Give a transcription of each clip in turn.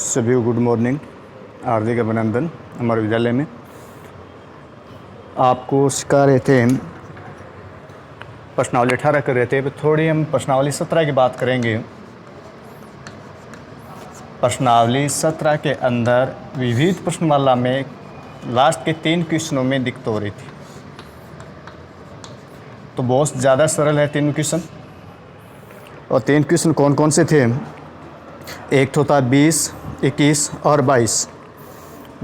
सभी को good morning, हार्दिक अभिनंदन। हमारे विद्यालय में आपको सिखा रहे थे, प्रश्नावली 18 कर रहे थे। तो थोड़ी हम प्रश्नावली 17 की बात करेंगे। प्रश्नावली 17 के अंदर विविध प्रश्नमाला में लास्ट के 3 क्वेश्चनों में दिक्कत हो रही थी। तो बहुत ज़्यादा सरल है 3 क्वेश्चन। और 3 क्वेश्चन कौन कौन से थे? एक तो था 20, 21 और 22।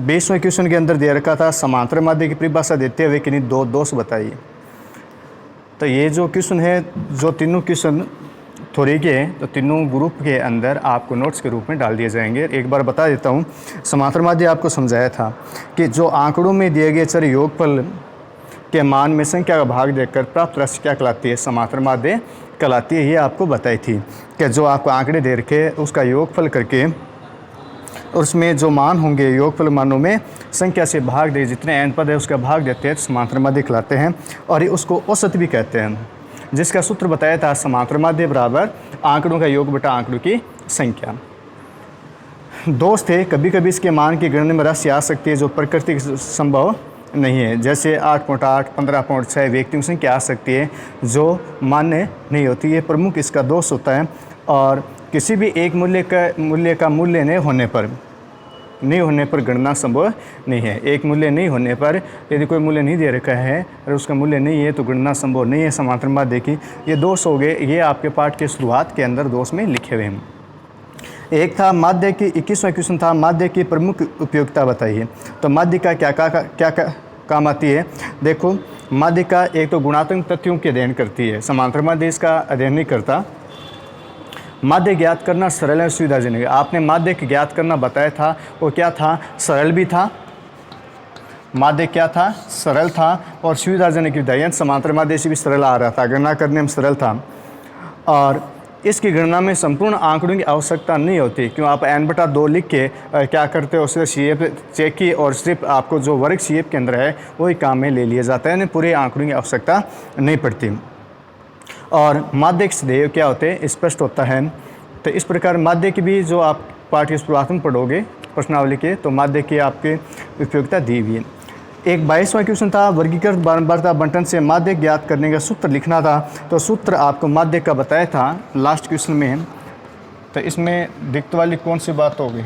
20वें क्वेश्चन के अंदर दे रखा था समांतर माध्य की परिभाषा देते हुए किन्हीं 2 दोष बताइए। तो ये जो क्वेश्चन है, जो तीनों क्वेश्चन थोड़ी के हैं, तो तीनों ग्रुप के अंदर आपको नोट्स के रूप में डाल दिए जाएंगे। एक बार बता देता हूँ। समांतर माध्य आपको समझाया था कि जो आंकड़ों में दिए गए चर योगफल के मान में संख्या का भाग देकर प्राप्त राशि क्या कहलाती है? समांतर माध्य कहलाती है। ये आपको बताई थी कि जो आपको आंकड़े दे रखे उसका योगफल करके और उसमें जो मान होंगे योगफल मानों में संख्या से भाग दे, जितने n पद है उसका भाग देते हैं, तो समांतर माध्य कहलाते हैं। और ये उसको औसत भी कहते हैं, जिसका सूत्र बताया था समांतर माध्य बराबर आंकड़ों का योग बटा आंकड़ों की संख्या। दोष थे, कभी कभी इसके मान की गणना में राशि आ सकती है जो प्रकृति संभव नहीं है, जैसे 8.8, 15.6 व्यक्तियों की संख्या आ सकती है जो मान्य नहीं होती है। प्रमुख इसका दोष होता है। और किसी भी एक मूल्य का मूल्य नहीं होने पर गणना संभव नहीं है। एक मूल्य नहीं होने पर, यदि कोई मूल्य नहीं दे रखा है और उसका मूल्य नहीं है तो गणना संभव नहीं है समांतर माध्य की। ये दोष हो गए। ये आपके पाठ के शुरुआत के अंदर दोष में लिखे हुए हैं। एक था माध्य की, 21वां क्वेश्चन था माध्य की प्रमुख उपयोगिता बताइए। तो माध्य का क्या काम आती है? देखो, माध्य का एक तो गुणात्मक तथ्यों के अध्ययन करती है। समांतर माध्य इसका अध्ययन नहीं करता। माध्य ज्ञात करना सरल है, सुविधाजनक है। आपने माध्य ज्ञात करना बताया था, वो क्या था? सरल भी था। माध्य क्या था? सरल था और सुविधाजनक भी था। यानी समांतर माध्य से भी सरल आ रहा था, गणना करने में सरल था। और इसकी गणना में संपूर्ण आंकड़ों की आवश्यकता नहीं होती, क्यों? आप n/2 लिख के क्या करते हो, उसका CF चेक की और सिर्फ आपको जो वर्ग CF के अंदर है वही काम में ले लिया जाता है, पूरे आंकड़ों की आवश्यकता नहीं पड़ती। और माध्य के सदैव क्या होते हैं? स्पष्ट होता है। तो इस प्रकार माध्य की भी जो आप पाठ के शुरुआत में पढ़ोगे प्रश्नावली के, तो माध्य की आपकी उपयोगिता दी हुई है। एक 22वां क्वेश्चन था वर्गीकृत बारंबारता बंटन से माध्य ज्ञात करने का सूत्र लिखना था। तो सूत्र आपको माध्य का बताया था लास्ट क्वेश्चन में। तो इसमें दिक्कत वाली कौन सी बात होगी?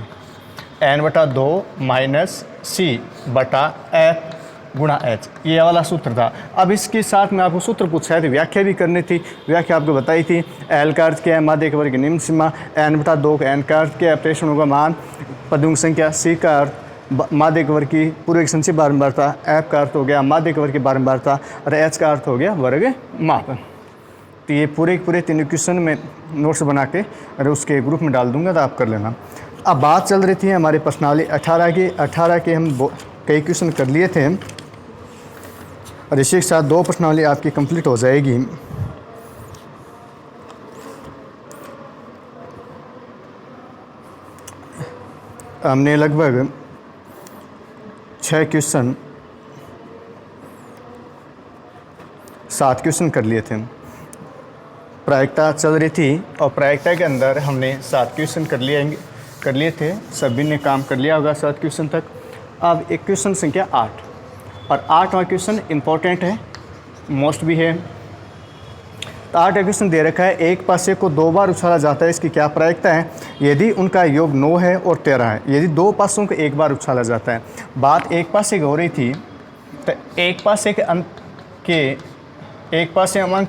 n/2 माइनस C/F गुणा H, ये वाला सूत्र था। अब इसके साथ में आपको सूत्र पूछा है तो व्याख्या भी करनी थी। व्याख्या आपको बताई थी। L का अर्थ क्या है? माध्य के वर्ग की निम्न सीमा। n/2 का n का अर्थ क्या है? प्रेषणों का मान, पदों की संख्या। C का अर्थ माध्य के वर्ग की पूर्व की संचित बारंबारता। F का अर्थ हो गया माध्य के वर्ग की बारंबारता और H का अर्थ हो गया वर्ग माप। तो ये पूरे 3 क्वेश्चन में नोट्स बना के और उसके ग्रुप में डाल दूंगा, तो आप कर लेना। अब बात चल रही थी हमारी प्रश्नावली 18 की। 18 के हम कई क्वेश्चन कर लिए थे और इसी के साथ 2 प्रश्नावली आपकी कंप्लीट हो जाएगी। हमने लगभग 6 क्वेश्चन 7 क्वेश्चन कर लिए थे। प्रायिकता चल रही थी और प्रायिकता के अंदर हमने 7 क्वेश्चन कर लिए थे। सभी ने काम कर लिया होगा 7 क्वेश्चन तक। अब एक क्वेश्चन संख्या 8 और 8वां क्वेश्चन इम्पोर्टेंट है, मोस्ट भी है। तो 8वां क्वेश्चन दे रखा है, एक पासे को 2 बार उछाला जाता है, इसकी क्या प्रायिकता है? यदि उनका योग 9 है और 13 है। यदि 2 पासों को 1 बार उछाला जाता है। बात एक पासे की हो रही थी, तो एक पासे के अंक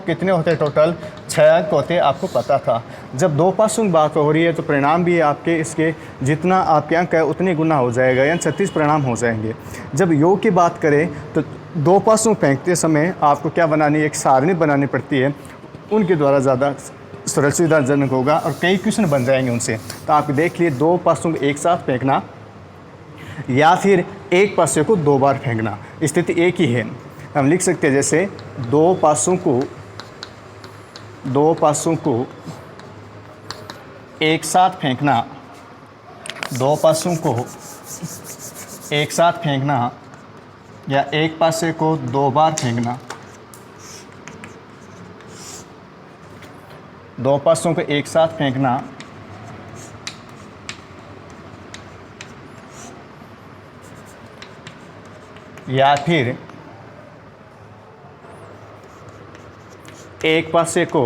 कितने होते हैं? टोटल 6 अंक होते हैं, आपको पता था। जब 2 पासों की बात हो रही है तो परिणाम भी आपके इसके जितना आपके अंक है उतने गुना हो जाएगा, यानी 36 परिणाम हो जाएंगे। जब योग की बात करें तो 2 पासों फेंकते समय आपको क्या बनानी है? एक सारणी बनानी पड़ती है। उनके द्वारा ज़्यादा सरल सुविधाजनक होगा और कई क्वेश्चन बन जाएंगे उनसे। तो आप देख लिए 2 पासों को एक साथ फेंकना या फिर एक पासे को 2 बार फेंकना, स्थिति एक ही है। हम लिख सकते हैं जैसे 2 पासों को एक साथ फेंकना, 2 पासों को एक साथ फेंकना या एक पासे को 2 बार फेंकना। 2 पासों को एक साथ फेंकना या फिर एक पासे को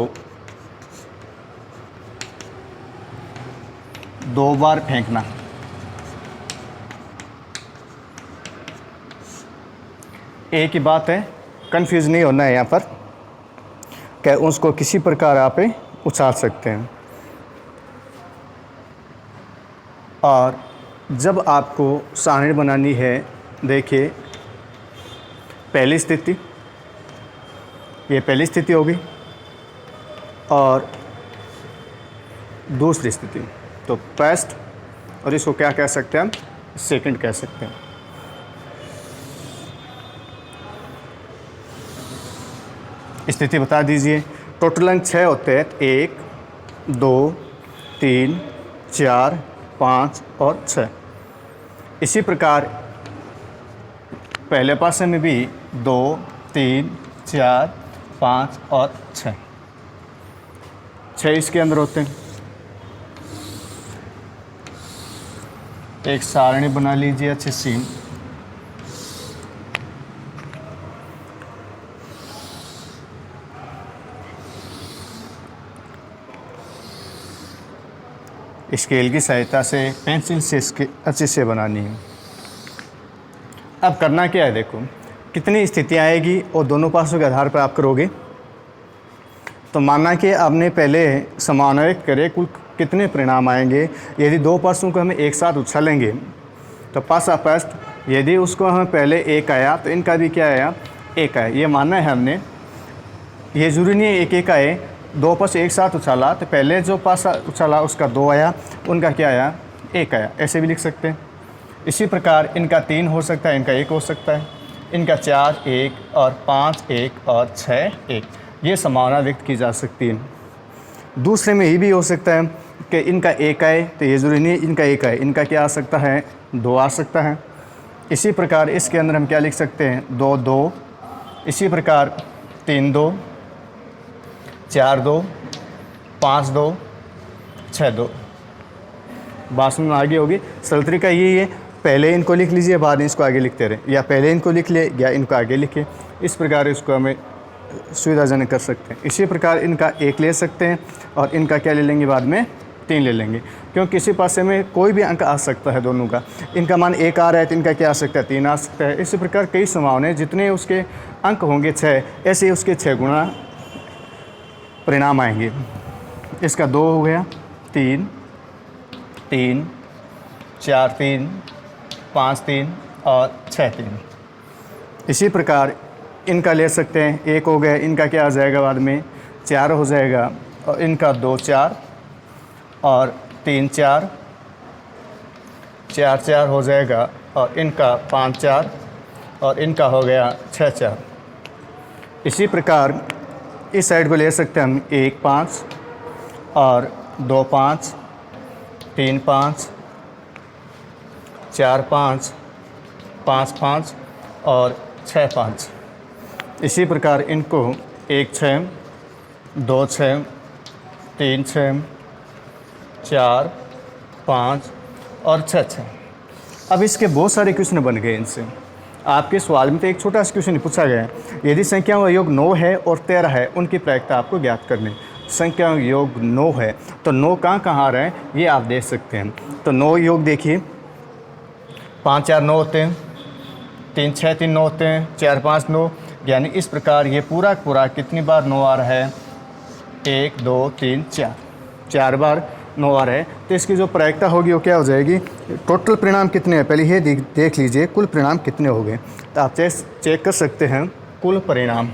2 बार फेंकना। एक ही बात है, कंफ्यूज नहीं होना है यहाँ पर कि उसको किसी प्रकार आप उछाल सकते हैं। और जब आपको सारणी बनानी है, देखिए पहली स्थिति, ये पहली स्थिति होगी और दूसरी स्थिति, तो फर्स्ट, और इसको क्या कह सकते हैं हम, सेकंड कह सकते हैं। स्थिति बता दीजिए। टोटल अंक 6 होते हैं, 1 2 3 4 5 और 6। इसी प्रकार पहले पासे में भी 2 3 4 5 और 6 इसके अंदर होते हैं। एक सारणी बना लीजिए अच्छी सी। स्केल की सहायता से, पेंसिल से इसके अच्छे से बनानी है। अब करना क्या है, देखो कितनी स्थितियाँ आएगी और दोनों पासों के आधार पर आप करोगे। तो मानना कि आपने पहले समानांतर करे, कुल कितने परिणाम आएंगे। यदि 2 पासों को हमें एक साथ उछालेंगे तो पासा फर्स्ट, यदि उसको हमें पहले 1 आया तो इनका भी क्या आया, 1 आया। ये मानना है हमने, ये जरूरी नहीं है 1 आए। 2 पास एक साथ उछाला तो पहले जो पासा उछाला उसका 2 आया, उनका क्या आया, 1 आया। ऐसे भी लिख सकते हैं। इसी प्रकार इनका 3 हो सकता है, इनका 1 हो सकता है, इनका 4 1 और 5 1 और 6 1। ये संभावना व्यक्त की जा सकती है। दूसरे में ये भी हो सकता है कि इनका 1 आए, तो ये ज़रूरी नहीं इनका 1 आए, इनका क्या आ सकता है, 2 आ सकता है। इसी प्रकार इसके अंदर हम क्या लिख सकते हैं, 2 2। इसी प्रकार 3 2 4 2 5 2 6 2। बात समझ में आगे होगी। सरल तरीका यही है, पहले इनको लिख लीजिए, बाद में इसको आगे लिखते रहें, या पहले इनको लिख ले या इनको आगे लिखे। इस प्रकार इसको हमें सुविधाजनक कर सकते हैं। इसी प्रकार इनका 1 ले सकते हैं और इनका क्या ले लेंगे, बाद में 3 ले लेंगे, क्योंकि किसी पासे में कोई भी अंक आ सकता है दोनों का। इनका मान 1 आ रहा है तो इनका क्या आ सकता है, 3 आ सकता है। इसी प्रकार कई संभावनाएं, जितने उसके अंक होंगे 6, ऐसे ही उसके 6 गुना परिणाम आएंगे। इसका 2 हो गया, 3 3 4 3 5 3 और 6 3। इसी प्रकार इनका ले सकते हैं, 1 हो गया, इनका क्या आ जाएगा, बाद में 4 हो जाएगा, और इनका 2 4 और 3 4 4 4 हो जाएगा, और इनका 5 4 और इनका हो गया 6 4। इसी प्रकार इस साइड को ले सकते हैं हम, 1 5 और 2 5 3 5 4 5 5 5 और 6 5। इसी प्रकार इनको 1 6 2 6 3 6 4 5 और 6 6। अब इसके बहुत सारे क्वेश्चन बन गए इनसे। आपके सवाल में तो एक छोटा सा क्वेश्चन पूछा गया है, यदि संख्याओं का योग 9 है और 13 है, उनकी प्रायिकता आपको ज्ञात करनी। संख्याओं का योग 9 है तो 9 कहाँ आ रहा है, ये आप देख सकते हैं। तो 9 योग देखिए, 5 4 9 होते हैं, 3 6 3 9 होते हैं, 4 5 9, यानी इस प्रकार ये पूरा कितनी बार 9 आ रहा है, 1 2 3 4, 4 बार 9 आ रहा है। तो इसकी जो प्रायिकता होगी वो क्या हो जाएगी, टोटल परिणाम कितने हैं, पहले ये देख लीजिए कुल परिणाम कितने हो गए। तो आप चेक कर सकते हैं, कुल परिणाम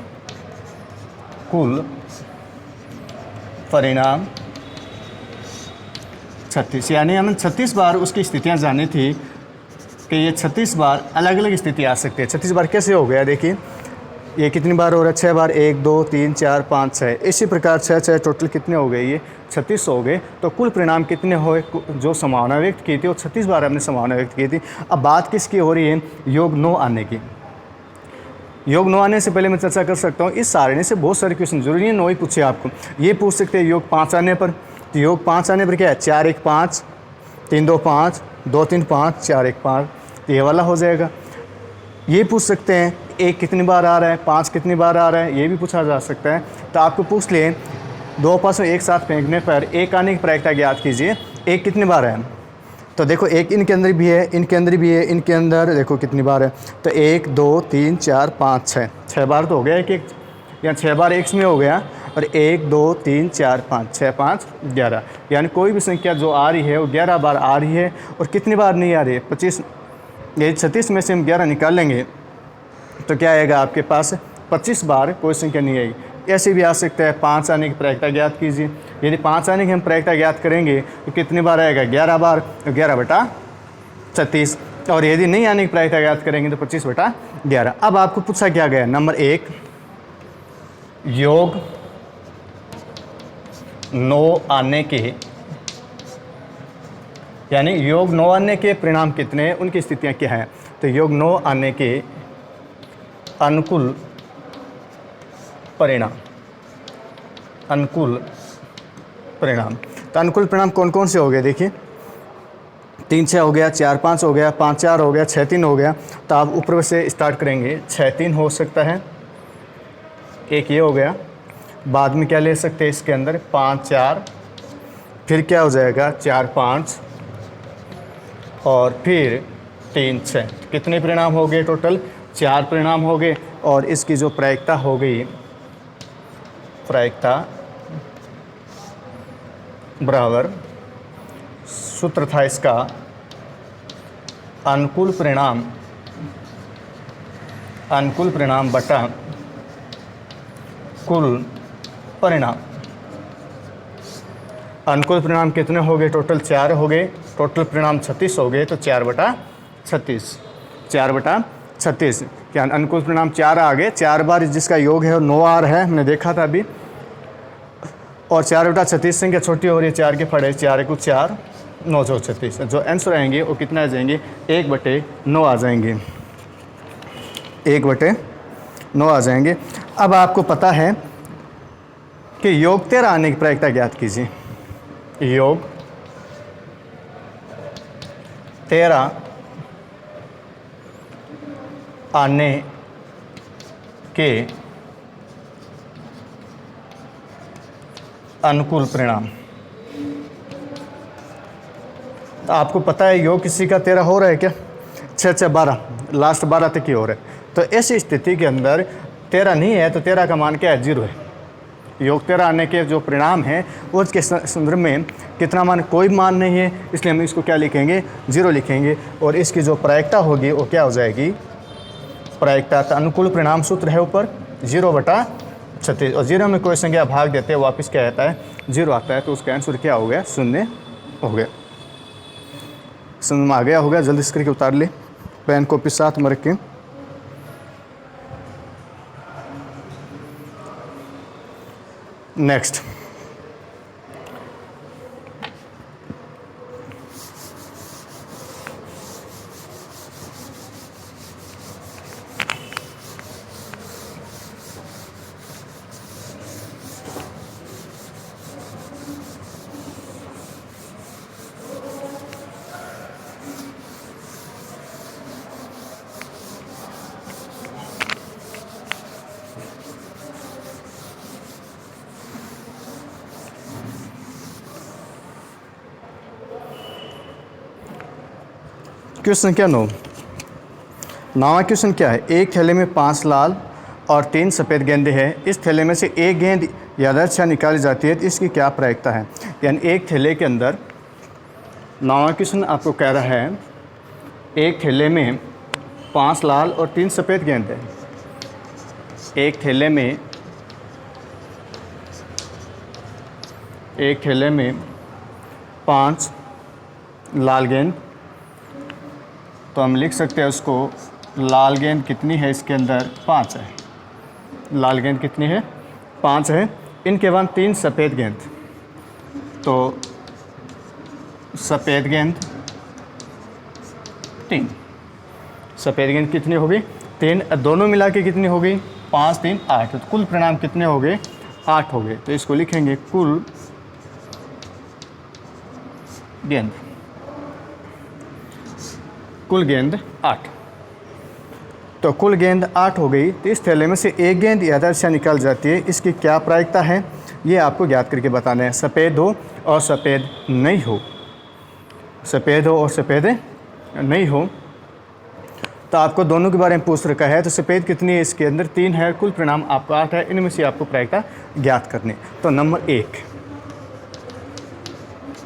36, यानी हमें 36 बार उसकी स्थितियाँ जाननी थी कि ये 36 बार अलग अलग स्थिति आ सकती है। 36 बार कैसे हो गया, देखिए ये कितनी बार हो रहा है, 6 बार, 1 2 3 4 5 6। इसी प्रकार 6 6 टोटल कितने हो गए, ये 36 हो गए। तो कुल परिणाम कितने हुए, जो संभावना व्यक्त की थी वो 36 बार हमने संभावना व्यक्त की थी। अब बात किसकी हो रही है, योग 9 आने की। योग 9 आने से पहले मैं चर्चा कर सकता हूँ, इस सारणी से बहुत सारे क्वेश्चन, जरूरी है 9 ही पूछे आपको, ये पूछ सकते हैं योग 5 आने पर। तो योग 5 आने पर क्या है, 4 1 5 3 2 5 2 3 5 4 1 5, ये वाला हो जाएगा। ये पूछ सकते हैं 1 कितनी बार आ रहा है, 5 कितनी बार आ रहा है, ये भी पूछा जा सकता है। तो आपको पूछ लें 2 पासों एक साथ फेंकने पर 1 आने की प्रायिकता ज्ञात कीजिए, 1 कितनी बार है। तो देखो 1 इनके अंदर भी है, इनके अंदर भी है, इनके अंदर देखो कितनी बार है। तो 1 2 3 4 5 6, 6 बार तो हो गया एक या 6 बार एक में हो गया। और 1 2 3 4 5 6 5 11, यानी कोई भी संख्या जो आ रही है वो 11 बार आ रही है। और कितनी बार नहीं आ रही है, 25। ये 36 में से हम 11 निकाल लेंगे तो क्या आएगा आपके पास, 25 बार कोई संख्या नहीं आएगी। ऐसे भी आ सकता है 5 आने की प्रायिकता ज्ञात कीजिए। यदि 5 आने की हम प्रायिकता ज्ञात करेंगे तो कितनी बार आएगा, 11 बार, तो 11/36। और यदि नहीं आने की प्रायिकता ज्ञात करेंगे तो 25/11। अब आपको पूछा क्या गया, नंबर 1 योग 9 आने के, यानी योग 9 आने के परिणाम कितने हैं, उनकी स्थितियां क्या हैं। तो योग 9 आने के अनुकूल परिणाम, अनुकूल परिणाम। तो अनुकूल परिणाम कौन कौन से हो गए, देखिए 3 6 हो गया, 4 5 हो गया, 5 4 हो गया, 6 3 हो गया। तो आप ऊपर से स्टार्ट करेंगे, 6 3 हो सकता है, एक ये हो गया। बाद में क्या ले सकते हैं इसके अंदर, 5 4, फिर क्या हो जाएगा 4 5 और फिर 3 6। कितने परिणाम हो गए टोटल, 4 परिणाम हो गए। और इसकी जो प्रायिकता हो गई, प्रायिकता बराबर सूत्र था इसका अनुकूल परिणाम, अनुकूल परिणाम बटा कुल परिणाम। अनुकूल परिणाम कितने हो गए, टोटल 4 हो गए, टोटल परिणाम 36 हो गए। तो 4/36, 4/36, क्या अनुकूल परिणाम 4 आ गए। 4 बार जिसका योग है और 9 आ रहा है, हमने देखा था अभी। और 4/36 संख्या छोटी हो रही है, 4 के पड़े, 4 1 4 9 4 36। जो आंसर आएंगे वो कितना आ जाएंगे, 1/9 आ जाएंगे, 1/9 आ जाएंगे। अब आपको पता है कि योग 13 आने की प्रायिकता ज्ञात कीजिए। योग 13 आने के अनुकूल परिणाम। तो आपको पता है योग किसी का 13 हो रहा है क्या, 6 6 12, लास्ट 12 तक ही हो रहा है। तो ऐसी स्थिति के अंदर 13 नहीं है तो 13 का मान क्या है, 0 है। योग 13 आने के जो परिणाम हैं वो उसके संदर्भ में कितना मान, कोई मान नहीं है, इसलिए हम इसको क्या लिखेंगे, 0 लिखेंगे। और इसकी जो प्रायिकता होगी वो क्या हो जाएगी, प्रायिकता का अनुकूल परिणाम सूत्र है ऊपर 0/36। और 0 में कोई संख्या भाग देते हैं वापस क्या आता है, 0 आता है। तो उसका आंसर क्या हो गया, 0 हो गया। समझ में आ गया होगा, जल्दी से करके उतार ले, पेन कॉपी साथ में रख के। नेक्स्ट, क्वेश्चन संख्या 9। नौवां क्वेश्चन क्या है, एक थैले में 5 लाल और 3 सफ़ेद गेंदे हैं। इस थैले में से एक गेंद यादृच्छा निकाली जाती है, तो इसकी क्या प्रायिकता है। यानी एक थैले के अंदर, नौवां क्वेश्चन आपको कह रहा है एक थैले में 5 लाल और 3 सफ़ेद गेंद हैं। एक थैले में 5 लाल गेंद, तो हम लिख सकते हैं उसको, लाल गेंद कितनी है इसके अंदर, 5 है। लाल गेंद कितनी है, 5 है। इनके बाद 3 सफ़ेद गेंद, तो सफ़ेद गेंद 3, सफ़ेद गेंद कितनी हो गई, 3। दोनों मिला के कितनी हो गई, 5 3 8। तो कुल परिणाम कितने हो गए, 8 हो गए। तो इसको लिखेंगे कुल गेंद, कुल गेंद 8। तो कुल गेंद 8 हो गई, तो इस थैले में से एक गेंद इधर से निकल जाती है, इसकी क्या प्रायिकता है ये आपको ज्ञात करके बताना है। सफ़ेद हो और सफ़ेद नहीं हो, सफ़ेद हो और सफ़ेद नहीं हो, तो आपको दोनों के बारे में पूछ रखा है। तो सफ़ेद कितनी है, इसके अंदर 3 है, कुल परिणाम आपको 8 है, इनमें से आपको प्रायिकता ज्ञात करनी। तो नंबर 1,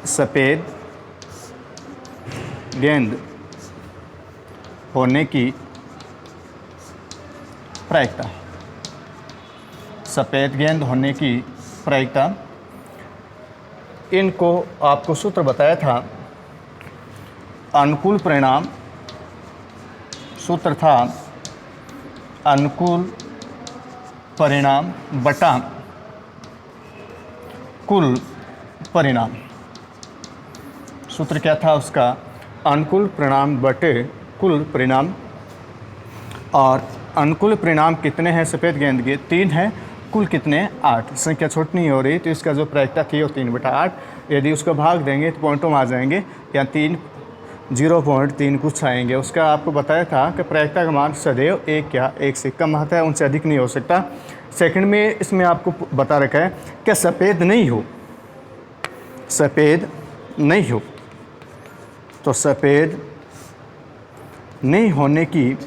सफ़ेद गेंद होने की प्रायिकता, सफ़ेद गेंद होने की प्रायिकता, इनको आपको सूत्र बताया था, अनुकूल परिणाम, सूत्र था अनुकूल परिणाम बटा कुल परिणाम। सूत्र क्या था उसका, अनुकूल परिणाम बटे कुल परिणाम। और अनुकूल परिणाम कितने हैं सफ़ेद गेंद के, 3 हैं, कुल कितने 8। संख्या छोटी नहीं हो रही, तो इसका जो प्रायिकता थी वो 3/8। यदि उसको भाग देंगे तो पॉइंटों में आ जाएंगे, या 0.3 कुछ आएंगे। उसका आपको बताया था कि प्रायिकता का मान सदैव 1 या 1 से कम आता है, उनसे अधिक नहीं हो सकता। सेकंड में इसमें आपको बता रखा है कि सफ़ेद नहीं हो, सफ़ेद नहीं हो, तो सफ़ेद नहीं होने की,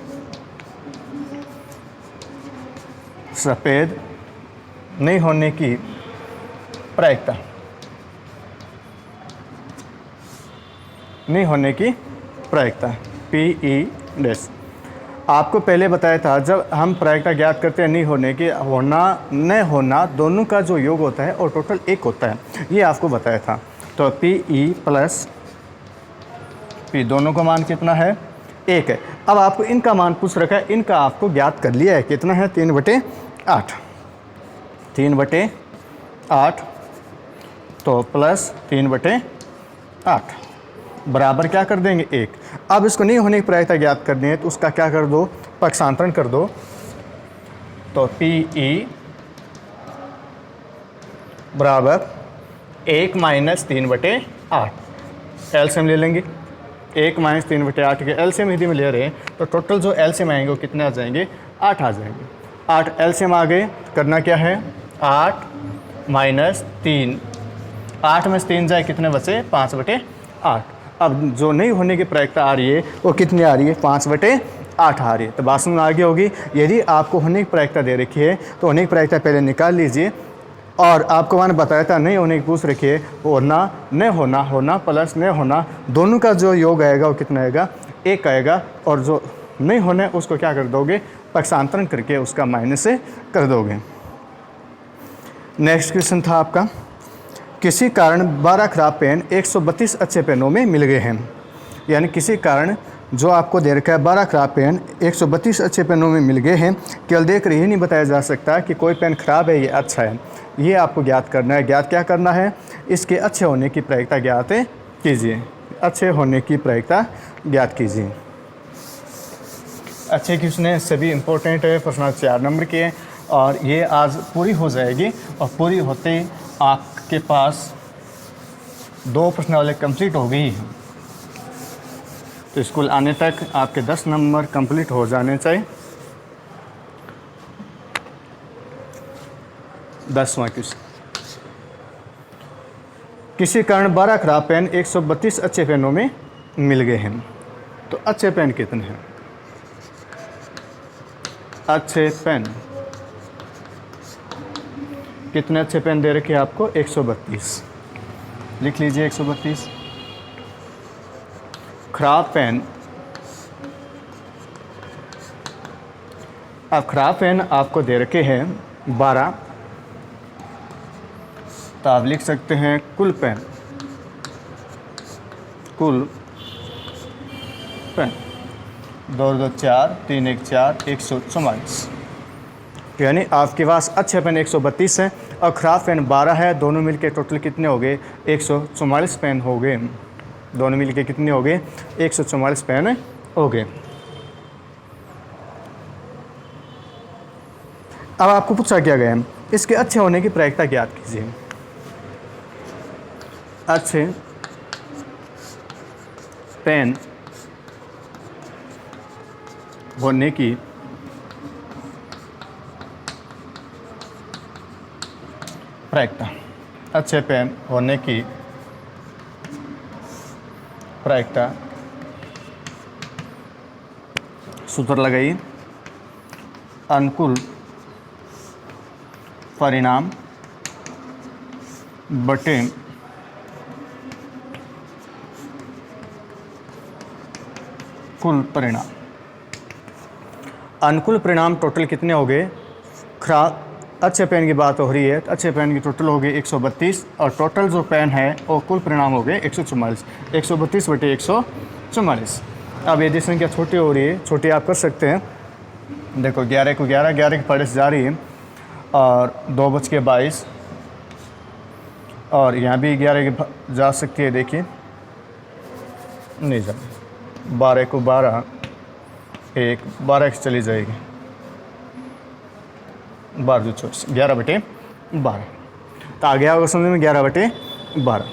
सफ़ेद नहीं होने की प्रायिकता, नहीं होने की प्रायिकता PE'। आपको पहले बताया था जब हम प्रायिकता ज्ञात करते हैं नहीं होने की, होना न होना दोनों का जो योग होता है और टोटल 1 होता है, ये आपको बताया था। तो PE प्लस P दोनों का मान कितना है, 1 है। अब आपको इनका मान पूछ रखा है, इनका आपको ज्ञात कर लिया है, कितना है 3/8, 3/8, तो प्लस 3/8 बराबर क्या कर देंगे 1। अब इसको नहीं होने की प्रायिकता ज्ञात करनी है, तो उसका क्या कर दो, पक्षांतरण कर दो। तो PE बराबर 1 - 3/8, एलसीएम ले लेंगे। 1 - 3/8 के एलसीएम यदि में ले रहे हैं तो टोटल जो एलसीएम आएंगे वो कितने आ जाएंगे, 8 आ जाएंगे। 8 एलसीएम आ गए, करना क्या है, 8 - 3, 8 में से 3 जाए कितने बचे, 5/8। अब जो नहीं होने की प्रायिकता आ रही है वो कितनी आ रही है, 5/8 आ रही है। तो बात समझ आगे होगी। यदि आपको होने की प्रायिकता दे रखी है तो होने की प्रायिकता पहले निकाल लीजिए, और आपको मैंने बताया था नहीं होने की पूछ रखी है, होना न होना, होना प्लस न होना, दोनों का जो योग आएगा वो कितना आएगा, 1 आएगा। और जो नहीं होना है उसको क्या कर दोगे, पक्षांतरण करके उसका माइनस कर दोगे। नेक्स्ट क्वेश्चन था आपका, किसी कारण 12 खराब पेन 132 अच्छे पेनों में मिल गए हैं। यानी किसी कारण जो आपको दे रखा है 12 खराब पेन 132 अच्छे पेनों में मिल गए हैं, केवल देख कर ये नहीं बताया जा सकता कि कोई पेन खराब है या अच्छा है, ये आपको ज्ञात करना है। ज्ञात क्या करना है, इसके अच्छे होने की प्रायिकता ज्ञात कीजिए, अच्छे होने की प्रायिकता ज्ञात कीजिए। अच्छे क्वेश्चन सभी इम्पोर्टेंट है, प्रश्न 4 नंबर के हैं, और ये आज पूरी हो जाएगी, और पूरी होते आपके पास 2 प्रश्न वाले कंप्लीट हो गई हैं। तो स्कूल आने तक आपके 10 नंबर कंप्लीट हो जाने चाहिए। 10वां क्वेश्चन, किसी कारण 12 खराब पेन 132 अच्छे पेनों में मिल गए हैं। तो अच्छे पेन कितने हैं, अच्छे पेन कितने अच्छे पेन दे रखे हैं आपको, 132, लिख लीजिए 132। खराब पेन, अब खराब पेन आपको दे रखे हैं 12, तो आप लिख सकते हैं कुल पेन, कुल पेन 2 2 4 3 1 4 144। यानी आपके पास अच्छे पेन 132 हैं और ख़राब पेन 12 है, दोनों मिलके टोटल कितने हो गए, 144 पेन हो गए। दोनों मिलके कितने हो गए, 144 पेन हो गए। अब आपको पूछा क्या गया है, इसके अच्छे होने की प्रायिकता ज्ञात कीजिए। अच्छे पेन होने की प्रायिकता, अच्छे पेन होने की प्रायिकता, सूत्र लगाइए, अनुकूल परिणाम बटे कुल परिणाम। अनुकूल परिणाम टोटल कितने हो गए? अच्छे पेन की बात हो रही है तो अच्छे पेन की टोटल हो गई 132 और टोटल जो पेन है वो कुल परिणाम हो गए 144। 132 बटे 144। अब यदि संख्या छोटी हो रही है, छोटी आप कर सकते हैं। देखो 11 को 11, 11 की पढ़े से जा रही है और 2:22 और यहाँ भी 11 की जा सकती है। देखिए नहीं जा, 12 को 12, 1 12 की चली जाएगी, 12 24, 11 बटे 12। तो आ गया होगा समझ में, 11 बटे 12।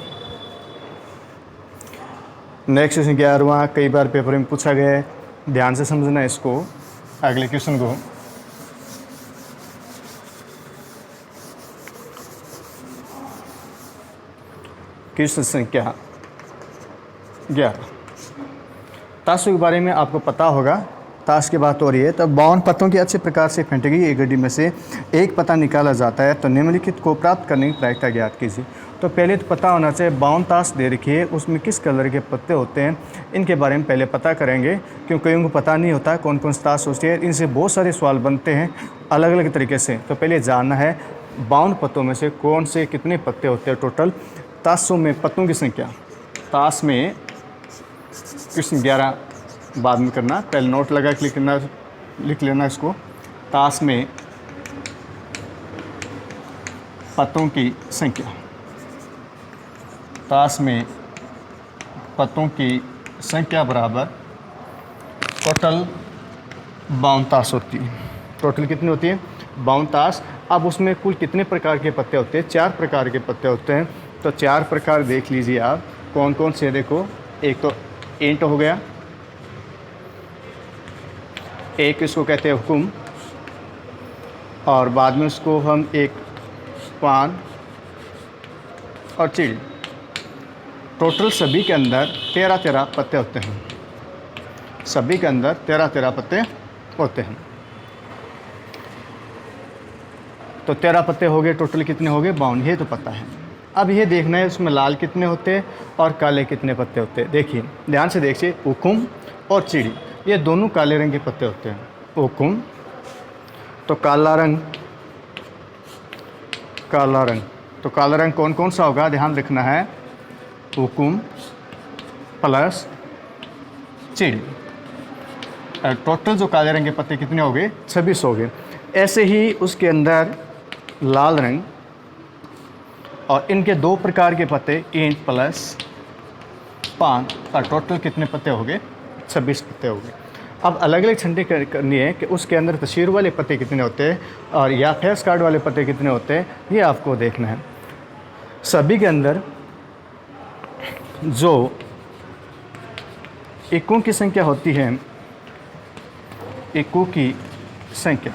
नेक्स्ट क्वेश्चन 11वां, कई बार पेपर में पूछा गया है, ध्यान से समझना है इसको, अगले क्वेश्चन को। क्वेश्चन संख्या 11, ताशों के बारे में आपको पता होगा। ताश की बात हो रही है तब 52 पत्तों की अच्छे प्रकार से फेंटी गई एक गड्डी में से एक पत्ता निकाला जाता है तो निम्नलिखित को प्राप्त करने की प्रायिकता ज्ञात कीजिए। तो पहले तो पता होना चाहिए 52 ताश दे रखी है, उसमें किस कलर के पत्ते होते हैं, इनके बारे में पहले पता करेंगे क्योंकि उनको पता नहीं होता कौन कौन सी ताश होती है। इनसे बहुत सारे सवाल बनते हैं अलग अलग तरीके से। तो पहले जानना है 52 पत्तों में से कौन से कितने पत्ते होते हैं टोटल। ताशों में पत्तों की संख्या, ताश में क्वेश्चन 11 बाद में करना, पहले नोट लगा लिख लेना इसको। ताश में पत्तों की संख्या, ताश में पत्तों की संख्या बराबर टोटल 52 ताश होती है। टोटल कितनी होती है? 52 ताश। अब उसमें कुल कितने प्रकार के पत्ते होते हैं? 4 प्रकार के पत्ते होते हैं। तो 4 प्रकार देख लीजिए आप कौन कौन से। देखो, एक तो ईंट हो गया, एक इसको कहते हैं हुकुम, और बाद में उसको हम एक पान और चिड़। टोटल सभी के अंदर 13-13 पत्ते होते हैं। सभी के अंदर 13-13 पत्ते होते हैं। तो 13 पत्ते हो गए, टोटल कितने हो गए? 52। ये तो पता है। अब ये देखना है उसमें लाल कितने होते हैं और काले कितने पत्ते होते हैं। देखिए ध्यान से देखिए, हुकुम और चिड़ी ये दोनों काले रंग के पत्ते होते हैं। हुकुम तो काला रंग, काला रंग। तो काला रंग कौन कौन सा होगा? ध्यान रखना है, हुकुम प्लस चिड़ी। टोटल जो काले रंग के पत्ते कितने हो गए? 26 हो गए। ऐसे ही उसके अंदर लाल रंग और इनके 2 प्रकार के पत्ते, ईंट प्लस पान, और टोटल कितने पत्ते हो गए? 26 पत्ते हो गए। अब अलग अलग छंटे करनी है कि उसके अंदर तस्वीर वाले पत्ते कितने होते हैं और या फेस कार्ड वाले पत्ते कितने होते हैं, ये आपको देखना है। सभी के अंदर जो इक्कों की संख्या होती है, इक्कों की संख्या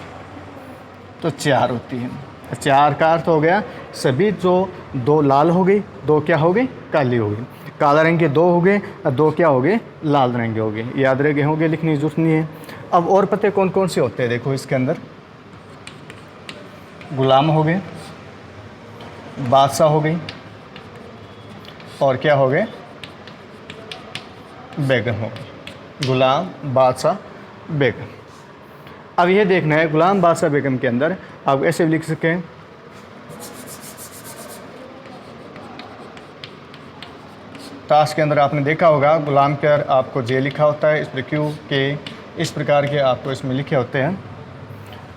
तो 4 होती है। 4 का अर्थ हो गया सभी जो 2 लाल हो गई, 2 क्या हो गई? काली हो गई। काला रंग के 2 हो गए और 2 क्या हो गए? लाल रंग के हो गए। याद रखे होंगे, लिखने की जरूरत नहीं है। अब और पत्ते कौन कौन से होते हैं? देखो इसके अंदर गुलाम हो गए, बादशाह हो गई, और क्या हो गए? बेगम हो गई। गुलाम, बादशाह, बेगम। अब यह देखना है गुलाम, बादशाह, बेगम के अंदर आप ऐसे लिख सकें, ताश के अंदर आपने देखा होगा गुलाम के अंदर आपको जे लिखा होता है, इस पर क्यू के, इस प्रकार के आपको इसमें लिखे होते हैं।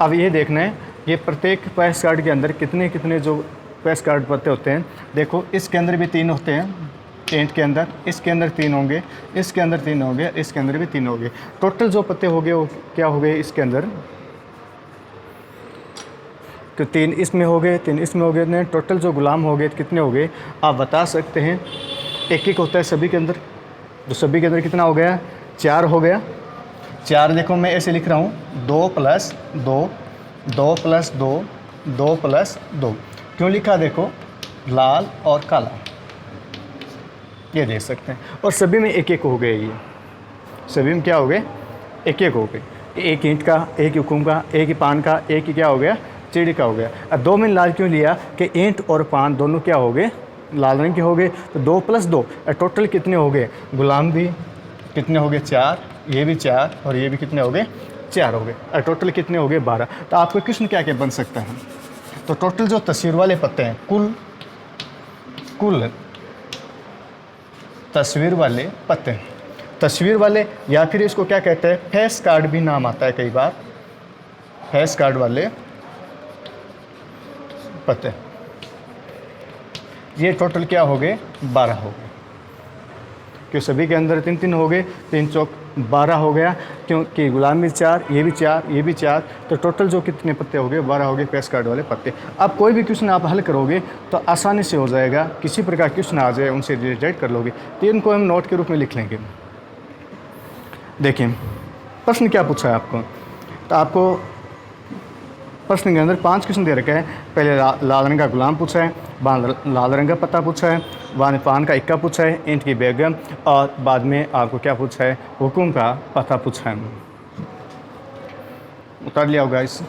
अब ये देखना है ये प्रत्येक पैस कार्ड के अंदर कितने कितने जो पैस कार्ड पत्ते होते हैं। देखो इसके अंदर भी 3 होते हैं, टेंट के अंदर, इसके अंदर 3 होंगे, इसके अंदर 3 होंगे, इसके अंदर भी 3 होंगे। टोटल जो पत्ते हो गए वो क्या हो गए इसके अंदर? तो 3 इसमें हो गए, 3 इसमें हो गए। टोटल जो गुलाम हो गए कितने हो गए आप बता सकते हैं? एक एक होता है सभी के अंदर, तो सभी के अंदर कितना हो गया? 4 हो गया। 4 देखो मैं ऐसे लिख रहा हूँ, 2 + 2, 2 + 2, 2 + 2। क्यों लिखा देखो, लाल और काला, ये देख सकते हैं। और सभी में एक एक हो गए, ये सभी में क्या हो गए, एक एक हो गए। एक ईंट का, एक हुकुम का, एक ही पान का, एक ही क्या हो गया, चिड़ी का हो गया। अब 2 में लाल क्यों लिया कि ईंट और पान दोनों क्या हो गए, लाल रंग के हो गए। तो 2 + 2 टोटल कितने हो गए, गुलाम भी कितने हो गए, 4, ये भी 4 और ये भी कितने हो गए, 4 हो गए। टोटल कितने हो गए, 12। तो आपको क्वेश्चन क्या क्या बन सकता है, तो टोटल जो तस्वीर वाले पत्ते हैं, कुल तस्वीर वाले पत्ते, तस्वीर वाले, या फिर इसको क्या कहते हैं, फेस कार्ड भी नाम आता है कई बार, फेस कार्ड वाले पत्ते, ये टोटल क्या हो गए, 12 हो गए। क्यों सभी के अंदर 3 हो गए, 3 चौक 12 हो गया, क्योंकि गुलाम भी 4, ये भी 4, ये भी 4, तो टोटल जो कितने पत्ते हो गए, 12 हो गए फेस कार्ड वाले पत्ते। अब कोई भी क्वेश्चन आप हल करोगे तो आसानी से हो जाएगा, किसी प्रकार क्वेश्चन आ जाए उनसे रिलेटेड कर लोगे, तो इनको हम नोट के रूप में लिख लेंगे। देखिए प्रश्न क्या पूछा है आपको, तो आपको प्रश्न के अंदर 5 क्वेश्चन दे रखे हैं। पहले लाल रंग का गुलाम पूछा है, बाद लाल रंग का पत्ता पूछा है, बाद में पान का इक्का पूछा है, ईंट की बेगम, और बाद में आपको क्या पूछा है, हुकुम का पत्ता पूछा है। उतार लिया होगा इस।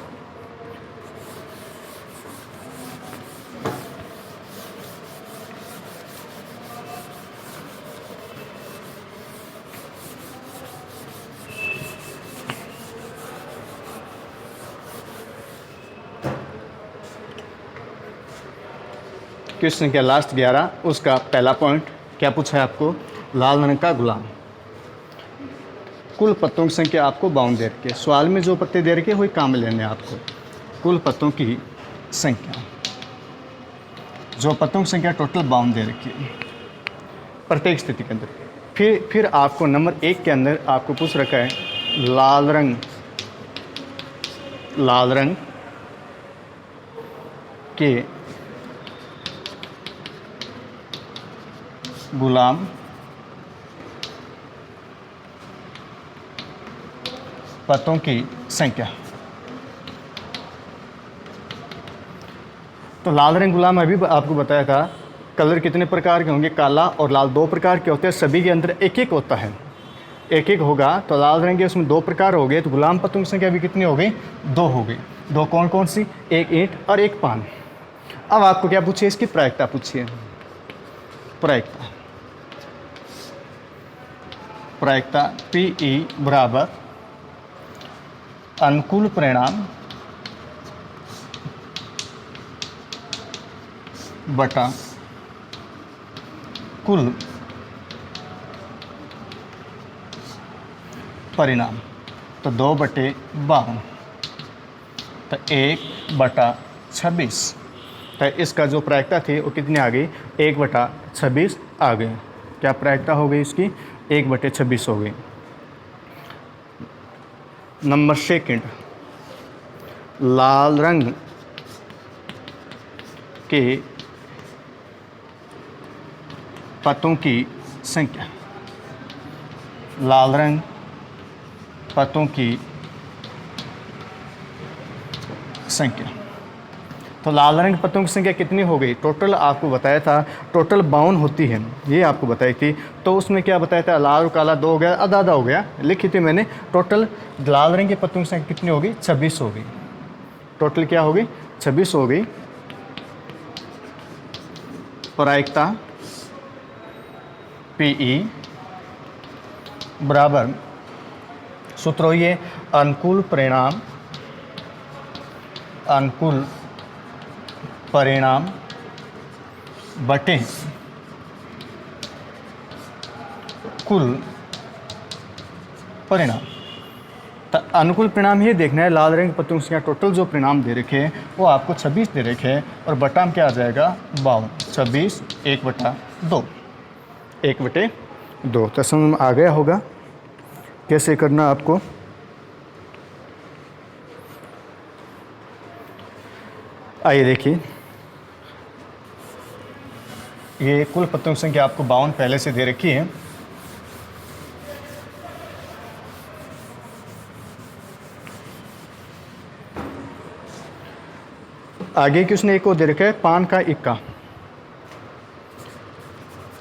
क्वेश्चन के लास्ट 11, उसका पहला पॉइंट क्या पूछा है आपको, लाल रंग का गुलाम, कुल पत्तों की संख्या आपको 52 दे रखी है। सवाल में जो पत्ते दे रखे वही काम में लेने हैं आपको। कुल पत्तों की संख्या, जो पत्तों की संख्या टोटल 52 दे रखी है प्रत्येक स्थिति के अंदर। फिर आपको नंबर 1 के अंदर आपको पूछ रखा है, लाल रंग के गुलाम पत्तों की संख्या। तो लाल रंग गुलाम अभी आपको बताया था, कलर कितने प्रकार के होंगे, काला और लाल 2 प्रकार के होते हैं, सभी के अंदर एक एक होता है, एक एक होगा। तो लाल रंग के उसमें 2 प्रकार हो गए, तो गुलाम पत्तों की संख्या भी कितनी हो गई, 2 हो गई। 2 कौन कौन सी, एक ईंट और एक पान। अब आपको क्या पूछिए, इसकी प्रायिकता पूछिए, प्रायिकता PE बराबर अनुकूल परिणाम बटा कुल परिणाम। तो 2/52, तो 1/26। तो इसका जो प्रायिकता थी वो कितनी आ गई, 1/26 आ गई। क्या प्रायिकता हो गई इसकी, 1/26 हो गई। नंबर 2, लाल रंग के पत्तों की संख्या, लाल रंग पत्तों की संख्या। तो लाल रंग पत्तों की संख्या कितनी हो गई, टोटल आपको बताया था, टोटल 52 होती है, ये आपको बताई थी। तो उसमें क्या बताया था, लाल और काला 2 हो गया, आधा आधा हो गया, लिखी थी मैंने। टोटल लाल रंग के पत्तों की संख्या कितनी हो गई, 26 हो गई। टोटल क्या हो गई, 26 हो गई। प्रायिकता PE बराबर, सूत्र ये, अनुकूल परिणाम बटे कुल परिणाम। तो अनुकूल परिणाम ये देखना है, लाल रंग पत्तों की संख्या टोटल जो परिणाम दे रखे हैं वो आपको 26 दे रखे हैं, और बटा में क्या आ जाएगा, 52। 26 1/2, 1/2। तो समझ में आ गया होगा कैसे करना आपको। आइए देखिए, ये कुल पत्तों की संख्या आपको 52 पहले से दे रखी है। आगे क्वेश्चन एक को दे रखा है पान का इक्का।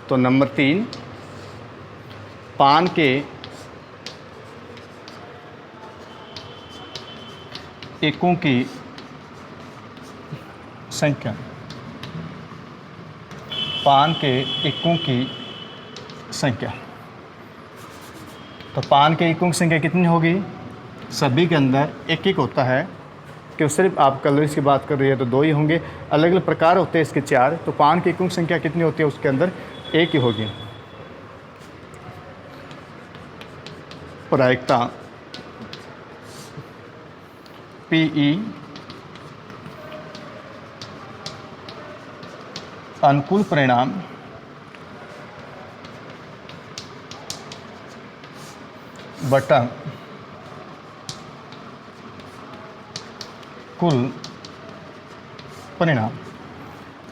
तो नंबर 3, पान के इक्कों की संख्या, पान के इक्कों की संख्या। तो पान के इक्कों की संख्या कितनी होगी? सभी के अंदर एक एक होता है, कि सिर्फ आप कैलोरीज की बात कर रही है तो 2 ही होंगे, अलग अलग प्रकार होते हैं इसके 4। तो पान की इक्कों की संख्या कितनी होती है? उसके अंदर एक ही होगी। प्रायिकता PE अनुकूल परिणाम बटा कुल परिणाम।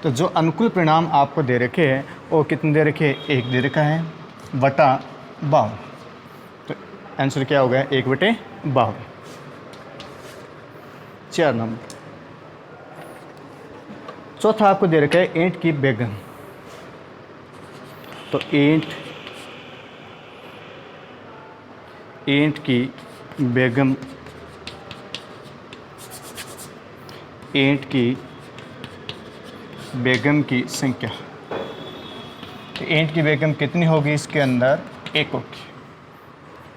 तो जो अनुकूल परिणाम आपको दे रखे हैं वो कितने दे रखे हैं? 1 दे रखा है बटा 52। तो आंसर क्या हो गया? 1/52। 4 नंबर। चौथा आपको दे रखा है ईंट की बेगम। तो ईंट की बेगम, ईंट की बेगम की संख्या। तो ईंट की बेगम कितनी होगी? इसके अंदर 1 होगी,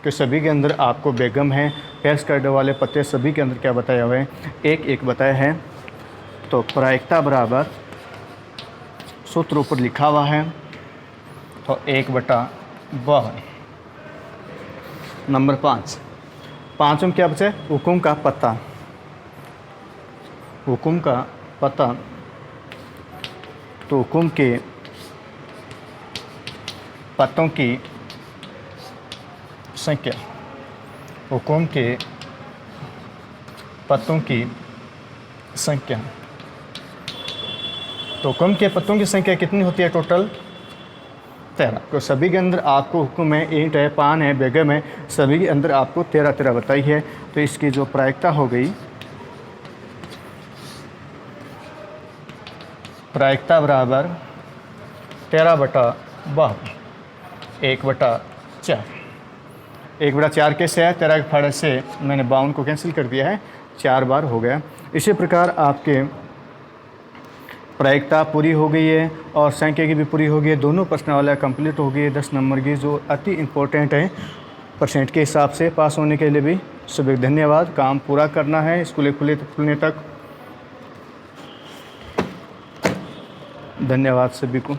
कि सभी के अंदर आपको बेगम है। पेस्ट कार्ड वाले पत्ते सभी के अंदर क्या बताया हुआ है? 1 बताया है। तो प्रायिकता बराबर सूत्र ऊपर लिखा हुआ है, तो 1/52। नंबर 5, पाँचों में क्या बचा है? हुकुम का पत्ता। हुकुम का पत्ता। तो हुकुम के पत्तों की संख्या, हुकुम के पत्तों की संख्या। तो हुकुम के पत्तों की संख्या कितनी होती है? टोटल 13। तो सभी के अंदर आपको हुकुम है, ईंट है, पान है, बेगम है, सभी के अंदर आपको 13 बताई है। तो इसकी जो प्रायिकता हो गई, प्रायिकता बराबर 13/52, 1/4। 1/4 कैसे है? 13 के फाड़े से मैंने 52 को कैंसिल कर दिया है, 4 बार हो गया। इसी प्रकार आपके प्रायिकता पूरी हो गई है और संख्या की भी पूरी हो गई है। दोनों प्रश्न वाला कंप्लीट हो गई है 10 नंबर की, जो अति इम्पोर्टेंट है परसेंट के हिसाब से। पास होने के लिए भी सभी धन्यवाद। काम पूरा करना है स्कूल खुलने तक। धन्यवाद सभी को।